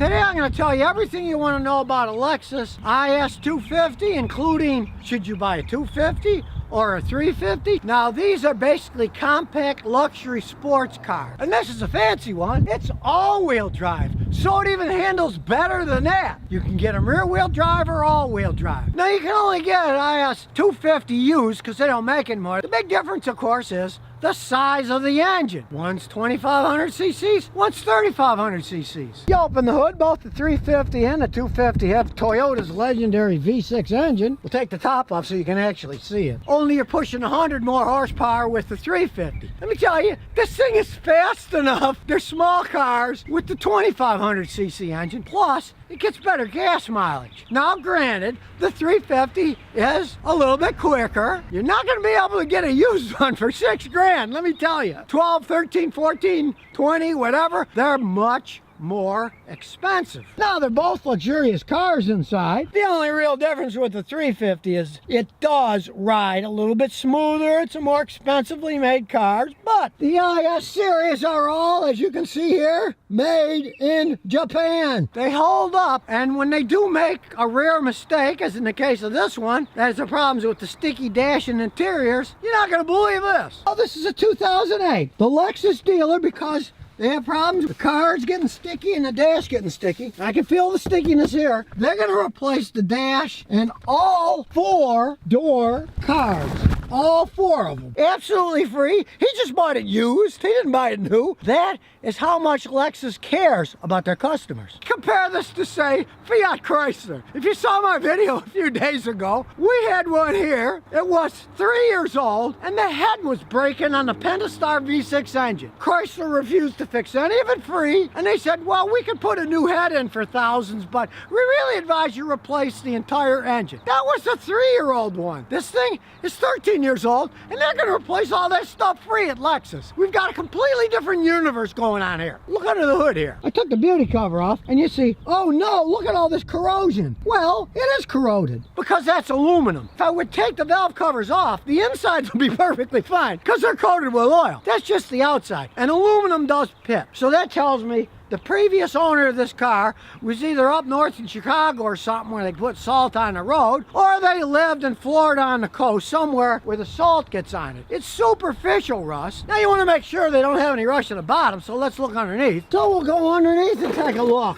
Today I'm going to tell you everything you want to know about a Lexus IS 250, including should you buy a 250 or a 350. Now these are basically compact luxury sports cars. And this is a fancy one. It's all-wheel drive. So it even handles better than that. You can get them rear-wheel drive or all-wheel drive. Now you can only get an IS 250 used because they don't make it more. The big difference, of course, is the size of the engine. One's 2,500 cc's, one's 3,500 cc's. You open the hood, both the 350 and the 250 have Toyota's legendary V6 engine. We'll take the top off so you can actually see it. Only you're pushing 100 more horsepower with the 350. Let me tell you, this thing is fast enough. They're small cars with the 2,500 cc engine. Plus, it gets better gas mileage. Now granted, the 350 is a little bit quicker. You're not gonna be able to get a used one for $6,000, let me tell you. 12, 13, 14, 20, whatever, they're much more expensive. Now they're both luxurious cars inside. The only real difference with the 350 is it does ride a little bit smoother. It's a more expensively made car, but the IS series are all, as you can see here, made in Japan. They hold up, and when they do make a rare mistake, as in the case of this one, that is the problems with the sticky dash and interiors, you're not gonna believe this. Oh, this is a 2008. The Lexus dealer, because they have problems. The car's getting sticky and the dash getting sticky. I can feel the stickiness here. They're going to replace the dash and all 4-door cars. All 4 of them. Absolutely free. He just bought it used. He didn't buy it new. That is how much Lexus cares about their customers. Compare this to, say, Fiat Chrysler. If you saw my video a few days ago, we had one here. It was 3 years old, and the head was breaking on the Pentastar V6 engine. Chrysler refused to fix any of it free, and they said, well, we could put a new head in for thousands, but we really advise you replace the entire engine. That was the 3-year-old one. This thing is 13 years old, and they're going to replace all that stuff free at Lexus. We've got a completely different universe going on here. Look under the hood here. I took the beauty cover off, and you see, oh no, look at all this corrosion. Well, it is corroded because that's aluminum. If I would take the valve covers off, the insides would be perfectly fine because they're coated with oil. That's just the outside, and aluminum does pip. So that tells me the previous owner of this car was either up north in Chicago or something where they put salt on the road, or they lived in Florida on the coast somewhere where the salt gets on it. It's superficial rust. Now you want to make sure they don't have any rust at the bottom, so let's look underneath. So we'll go underneath and take a look.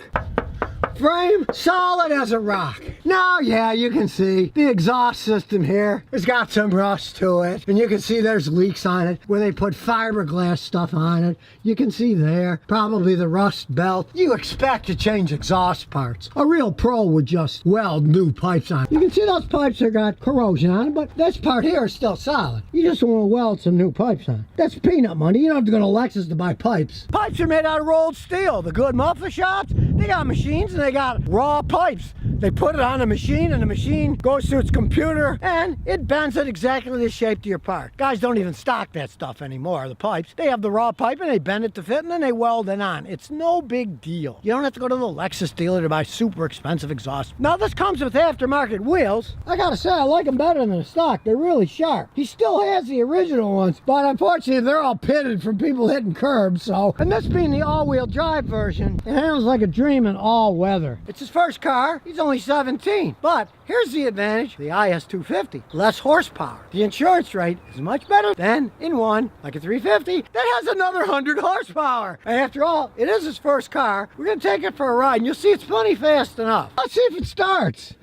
Frame solid as a rock. Now, yeah, you can see the exhaust system here. It's got some rust to it, and you can see there's leaks on it where they put fiberglass stuff on it. You can see there, probably the rust belt. You expect to change exhaust parts. A real pro would just weld new pipes on it. You can see those pipes have got corrosion on it, but this part here is still solid. You just want to weld some new pipes on it. That's peanut money. You don't have to go to Lexus to buy pipes. Pipes are made out of rolled steel. The good muffler shops, they got machines and they got raw pipes. They put it on a machine and the machine goes through its computer and it bends it exactly the shape to your part. Guys don't even stock that stuff anymore, the pipes. They have the raw pipe and they bend it to fit and then they weld it on. It's no big deal. You don't have to go to the Lexus dealer to buy super expensive exhaust. Now this comes with aftermarket wheels. I gotta say, I like them better than the stock. They're really sharp. He still has the original ones, but unfortunately they're all pitted from people hitting curbs, so. And this being the all-wheel drive version, it handles like a dream in all weather. It's his first car. He's only 17, but here's the advantage: the IS 250, less horsepower. The insurance rate is much better than in one like a 350 that has another 100 horsepower. And after all, it is his first car. We're gonna take it for a ride and you'll see it's plenty fast enough. Let's see if it starts.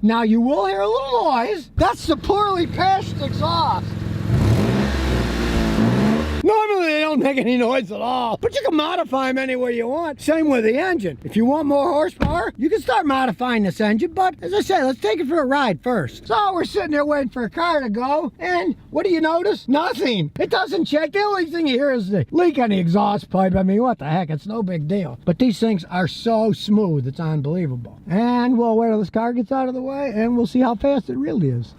Now you will hear a little noise. That's the poorly patched exhaust. Normally they don't make any noise at all, but you can modify them any way you want. Same with the engine. If you want more horsepower, you can start modifying this engine, but as I said, let's take it for a ride first. So we're sitting there waiting for a car to go, and what do you notice? Nothing. It doesn't check. The only thing you hear is the leak on the exhaust pipe. I mean, what the heck? It's no big deal. But these things are so smooth, it's unbelievable. And we'll wait till this car gets out of the way, and we'll see how fast it really is.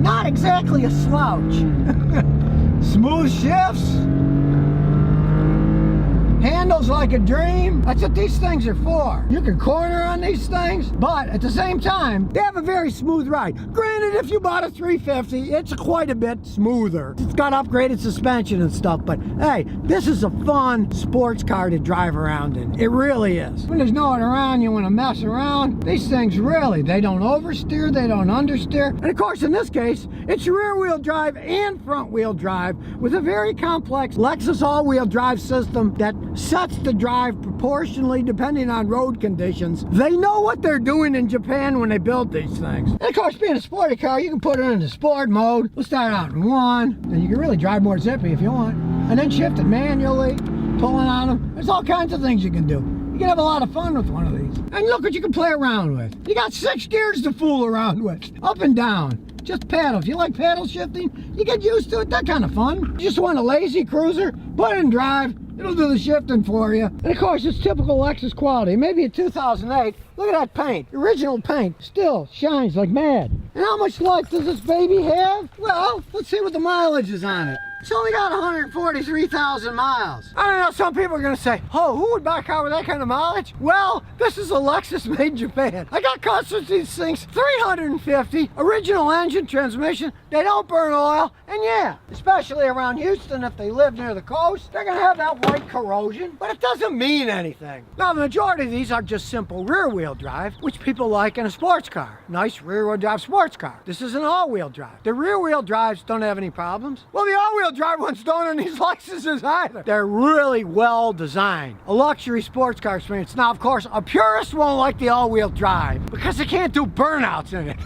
Not exactly a slouch. Smooth shifts. Hand handles like a dream. That's what these things are for. You can corner on these things, but at the same time, they have a very smooth ride. Granted, if you bought a 350, it's quite a bit smoother. It's got upgraded suspension and stuff, but hey, this is a fun sports car to drive around in. It really is. When there's no one around, you want to mess around. These things really, they don't oversteer, they don't understeer. And of course, in this case, it's rear-wheel drive and front-wheel drive with a very complex Lexus all-wheel drive system that sets the drive proportionally depending on road conditions. They know what they're doing in Japan when they build these things. And of course, being a sporty car, you can put it into sport mode. We'll start out in 1, and you can really drive more zippy if you want, and then shift it manually, pulling on them. There's all kinds of things you can do. You can have a lot of fun with one of these. And look what you can play around with. You got 6 gears to fool around with, up and down. Just paddle. If you like paddle shifting, you get used to it. That's kind of fun. You just want a lazy cruiser, put it in drive, it'll do the shifting for you. And of course, it's typical Lexus quality. Maybe a 2008. Look at that paint. The original paint still shines like mad. And how much life does this baby have? Well, let's see what the mileage is on it. It's only got 143,000 miles. I don't know, some people are gonna say, oh, who would buy a car with that kind of mileage? Well, this is a Lexus made in Japan. I got customers these things, 350, original engine, transmission, they don't burn oil, and yeah, especially around Houston, if they live near the coast, they're gonna have that white corrosion, but it doesn't mean anything. Now, the majority of these are just simple rear-wheel drive, which people like in a sports car. Nice rear-wheel drive sports car. This is an all-wheel drive. The rear-wheel drives don't have any problems. Well, the all-wheel drive ones don't on these Lexuses either. They're really well designed. A luxury sports car experience. Now, of course, a purist won't like the all-wheel drive because they can't do burnouts in it.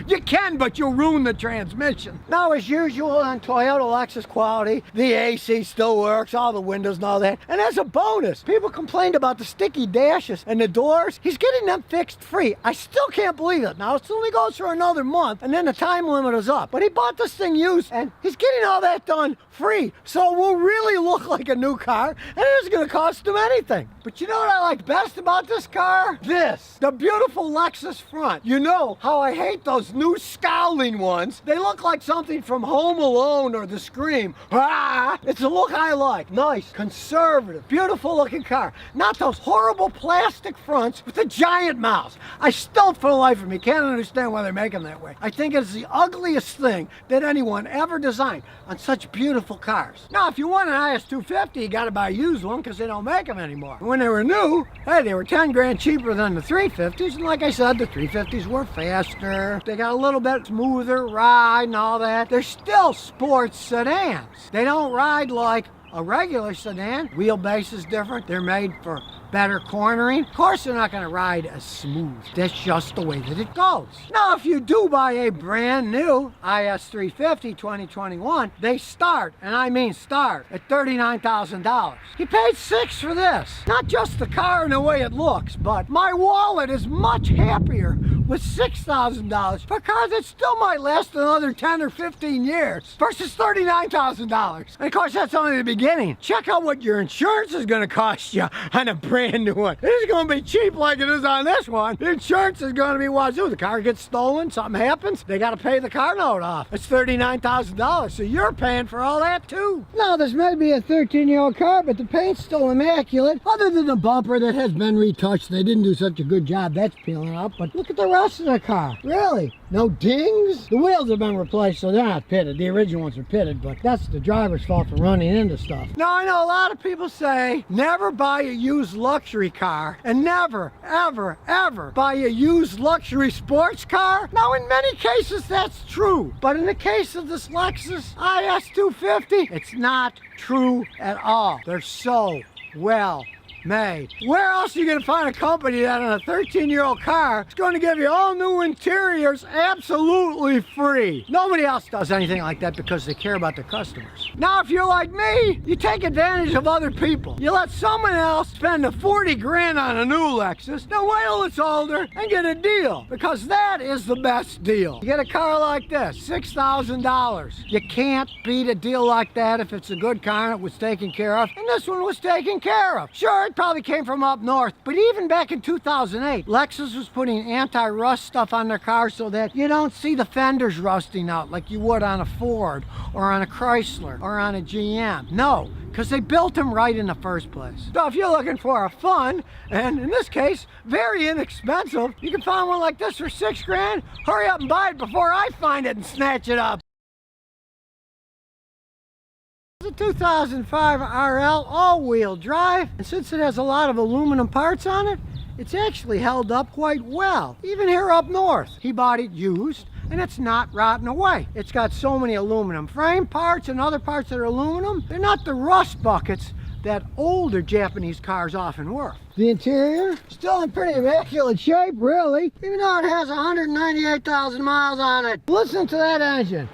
You can, but you'll ruin the transmission. Now, as usual on Toyota Lexus quality, the AC still works, all the windows and all that. And as a bonus, people complained about the sticky dashes and the doors. He's getting them fixed free. I still can't believe it. Now, it only goes for another month, and then the time limit is up. But he bought this thing used, and he's getting all that done free. So it will really look like a new car, and it isn't going to cost him anything. But you know what I like best about this car? This, the beautiful Lexus front. You know how I hate those new scowling ones. They look like something from Home Alone or The Scream. Ah, it's a look I like. Nice, conservative, beautiful looking car. Not those horrible plastic fronts with the giant mouths. I still, for the life of me, can't understand why they make them that way. I think it's the ugliest thing that anyone ever designed on such beautiful cars. Now, if you want an IS250, you gotta buy a used one because they don't make them anymore. When they were new, hey, they were 10 grand cheaper than the 350s, and like I said, the 350s were faster. They got a little bit smoother ride and all that. They're still sports sedans. They don't ride like a regular sedan. Wheelbase is different. They're made for better cornering. Of course, they're not going to ride as smooth. That's just the way that it goes. Now, if you do buy a brand new IS350 2021, they start, and I mean start, at $39,000. He paid $6,000 for this. Not just the car and the way it looks, but my wallet is much happier with $6,000 for a car that still might last another 10 or 15 years versus $39,000. And of course, that's only the beginning. Check out what your insurance is going to cost you on a brand new one. It isn't going to be cheap like it is on this one. The insurance is going to be wazoo. The car gets stolen, something happens, they got to pay the car note off. It's $39,000, so you're paying for all that too. Now, this may be a 13-year-old car, but the paint's still immaculate. Other than the bumper that has been retouched, they didn't do such a good job. That's peeling up, but look at the rest of the car. Really? No dings? The wheels have been replaced, so they're not pitted. The original ones are pitted, but that's the driver's fault for running into stuff. Now, I know a lot of people say, never buy a used luxury car, and never, ever, ever buy a used luxury sports car. Now, in many cases, that's true. But in the case of this Lexus IS250, it's not true at all. They're so well made. Where else are you going to find a company that on a 13-year-old car is going to give you all new interiors absolutely free? Nobody else does anything like that because they care about their customers. Now, if you're like me, you take advantage of other people. You let someone else spend the 40 grand on a new Lexus, then wait till it's older and get a deal, because that is the best deal. You get a car like this, $6,000. You can't beat a deal like that if it's a good car and it was taken care of, and this one was taken care of. Sure, that probably came from up north. But even back in 2008, Lexus was putting anti-rust stuff on their cars so that you don't see the fenders rusting out like you would on a Ford or on a Chrysler or on a GM. No, because they built them right in the first place. So if you're looking for a fun, and in this case, very inexpensive, you can find one like this for $6 grand. Hurry up and buy it before I find it and snatch it up. It's a 2005 RL all-wheel drive, and since it has a lot of aluminum parts on it, it's actually held up quite well, even here up north. He bought it used, and it's not rotting away. It's got so many aluminum frame parts and other parts that are aluminum. They're not the rust buckets that older Japanese cars often were. The interior, still in pretty immaculate shape, really, even though it has 198,000 miles on it. Listen to that engine.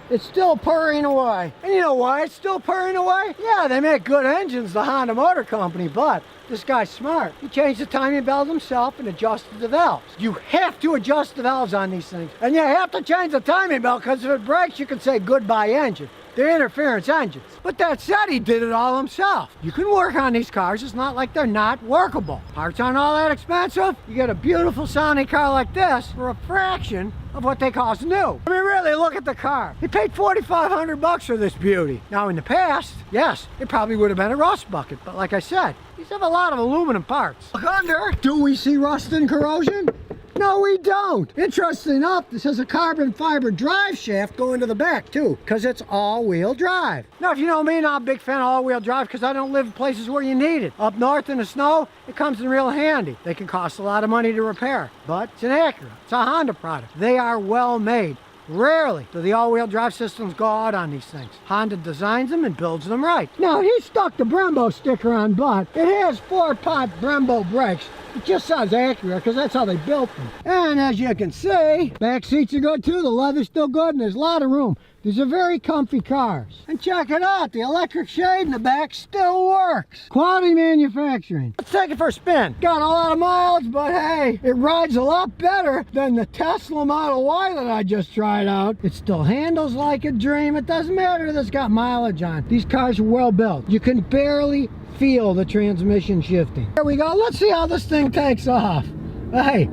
It's still purring away. And you know why it's still purring away? Yeah, they make good engines, the Honda Motor Company, but this guy's smart. He changed the timing belt himself and adjusted the valves. You have to adjust the valves on these things. And you have to change the timing belt, because if it breaks, you can say goodbye engine. They're interference engines. But that said, he did it all himself. You can work on these cars. It's not like they're not workable. Parts aren't all that expensive. You get a beautiful sounding car like this for a fraction of what they cost new. I mean, really, look at the car. He paid $4,500 for this beauty. Now, in the past, yes, it probably would have been a rust bucket. But like I said, these have a lot of aluminum parts. Look under. Do we see rust and corrosion? No, we don't. Interesting enough, this has a carbon fiber drive shaft going to the back too, because it's all-wheel drive. Now, if you know me, I'm not a big fan of all-wheel drive because I don't live in places where you need it. Up north in the snow, it comes in real handy. They can cost a lot of money to repair, but it's an Acura. It's a Honda product. They are well made. Rarely do the all-wheel drive systems go out on these things. Honda designs them and builds them right. Now, he stuck the Brembo sticker on, but it has 4-pot Brembo brakes. It just says Acura because that's how they built them. And as you can see, back seats are good too. The leather's still good and there's a lot of room. These are very comfy cars. And check it out, the electric shade in the back still works. Quality manufacturing. Let's take it for a spin. Got a lot of miles, but hey, it rides a lot better than the Tesla Model Y that I just tried out. It still handles like a dream. It doesn't matter that it's got mileage on. These cars are well built. You can barely feel the transmission shifting. There we go. Let's see how this thing takes off. Hey,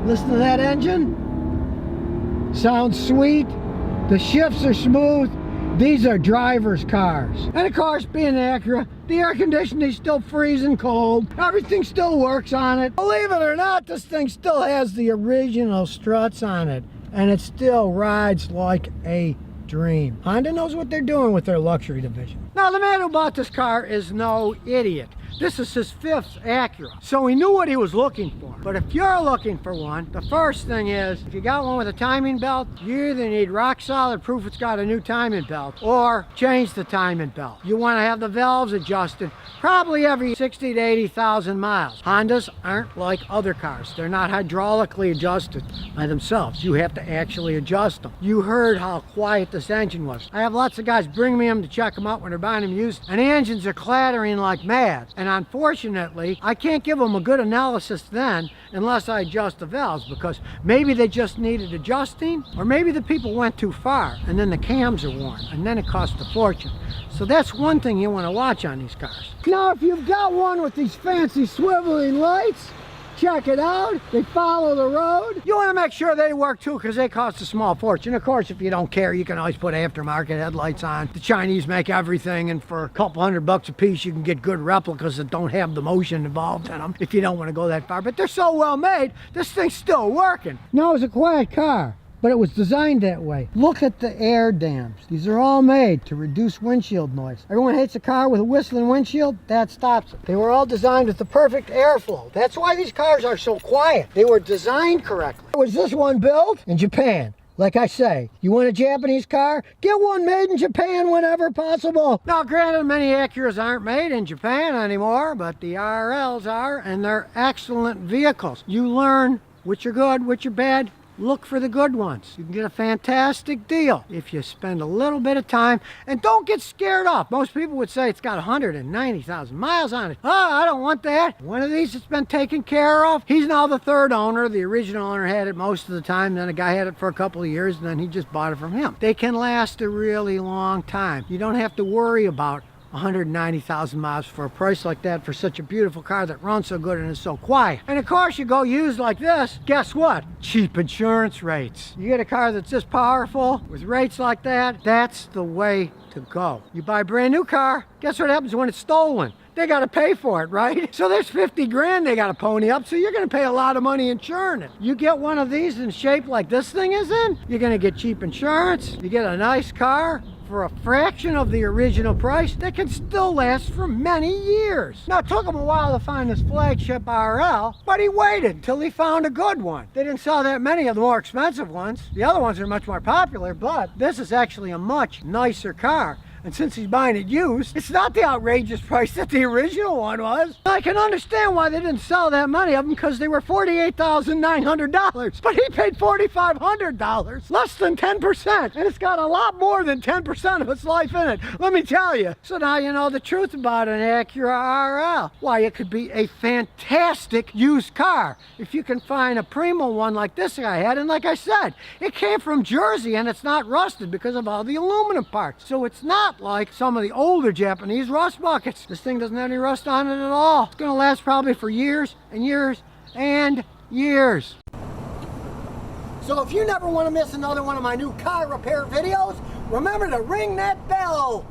listen to that engine. Sounds sweet. The shifts are smooth. These are driver's cars. And of course, being an Acura, the air conditioning is still freezing cold. Everything still works on it. Believe it or not, this thing still has the original struts on it. And it still rides like a dream. Honda knows what they're doing with their luxury division. Now, the man who bought this car is no idiot. This is his 5th Acura, so he knew what he was looking for. But if you're looking for one, the first thing is, if you got one with a timing belt, you either need rock solid proof it's got a new timing belt, or change the timing belt. You want to have the valves adjusted probably every 60 to 80,000 miles. Hondas aren't like other cars. They're not hydraulically adjusted by themselves. You have to actually adjust them. You heard how quiet this engine was. I have lots of guys bring me them to check them out when they're buying them used, and the engines are clattering like mad. And unfortunately, I can't give them a good analysis then unless I adjust the valves, because maybe they just needed adjusting, or maybe the people went too far and then the cams are worn and then it costs a fortune. So that's one thing you want to watch on these cars. Now, if you've got one with these fancy swiveling lights, check it out. They follow the road. You want to make sure they work too, because they cost a small fortune. Of course, if you don't care, you can always put aftermarket headlights on. The Chinese make everything, and for a couple $100 a piece, you can get good replicas that don't have the motion involved in them if you don't want to go that far. But they're so well made, this thing's still working. No, it's a quiet car, but it was designed that way. Look at the air dams. These are all made to reduce windshield noise. Everyone hates a car with a whistling windshield. That stops it. They were all designed with the perfect airflow. That's why these cars are so quiet. They were designed correctly. Was this one built in Japan? Like I say, you want a Japanese car? Get one made in Japan whenever possible. Now, granted, many Acuras aren't made in Japan anymore, but the RLs are, and they're excellent vehicles. You learn which are good, which are bad. Look for the good ones. You can get a fantastic deal if you spend a little bit of time, and don't get scared off. Most people would say it's got 190,000 miles on it. Oh, I don't want that. One of these that's been taken care of. He's now the 3rd owner. The original owner had it most of the time. Then a guy had it for a couple of years, and then he just bought it from him. They can last a really long time. You don't have to worry about 190,000 miles for a price like that for such a beautiful car that runs so good and is so quiet. And of course, you go used like this, guess what? Cheap insurance rates. You get a car that's this powerful with rates like that, that's the way to go. You buy a brand new car, guess what happens when it's stolen? They got to pay for it, right? So there's 50 grand they got to pony up, so you're going to pay a lot of money insuring it. You get one of these in shape like this thing is in, you're going to get cheap insurance, you get a nice car for a fraction of the original price that can still last for many years. Now, it took him a while to find this flagship RL, but he waited until he found a good one. They didn't sell that many of the more expensive ones. The other ones are much more popular, but this is actually a much nicer car. And since he's buying it used, it's not the outrageous price that the original one was. I can understand why they didn't sell that many of them, because they were $48,900. But he paid $4,500, less than 10%. And it's got a lot more than 10% of its life in it, let me tell you. So now you know the truth about an Acura RL. Why, it could be a fantastic used car if you can find a primo one like this guy had. And like I said, it came from Jersey and it's not rusted because of all the aluminum parts. So it's not like some of the older Japanese rust buckets. This thing doesn't have any rust on it at all. It's gonna last probably for years and years and years. So if you never want to miss another one of my new car repair videos, remember to ring that bell.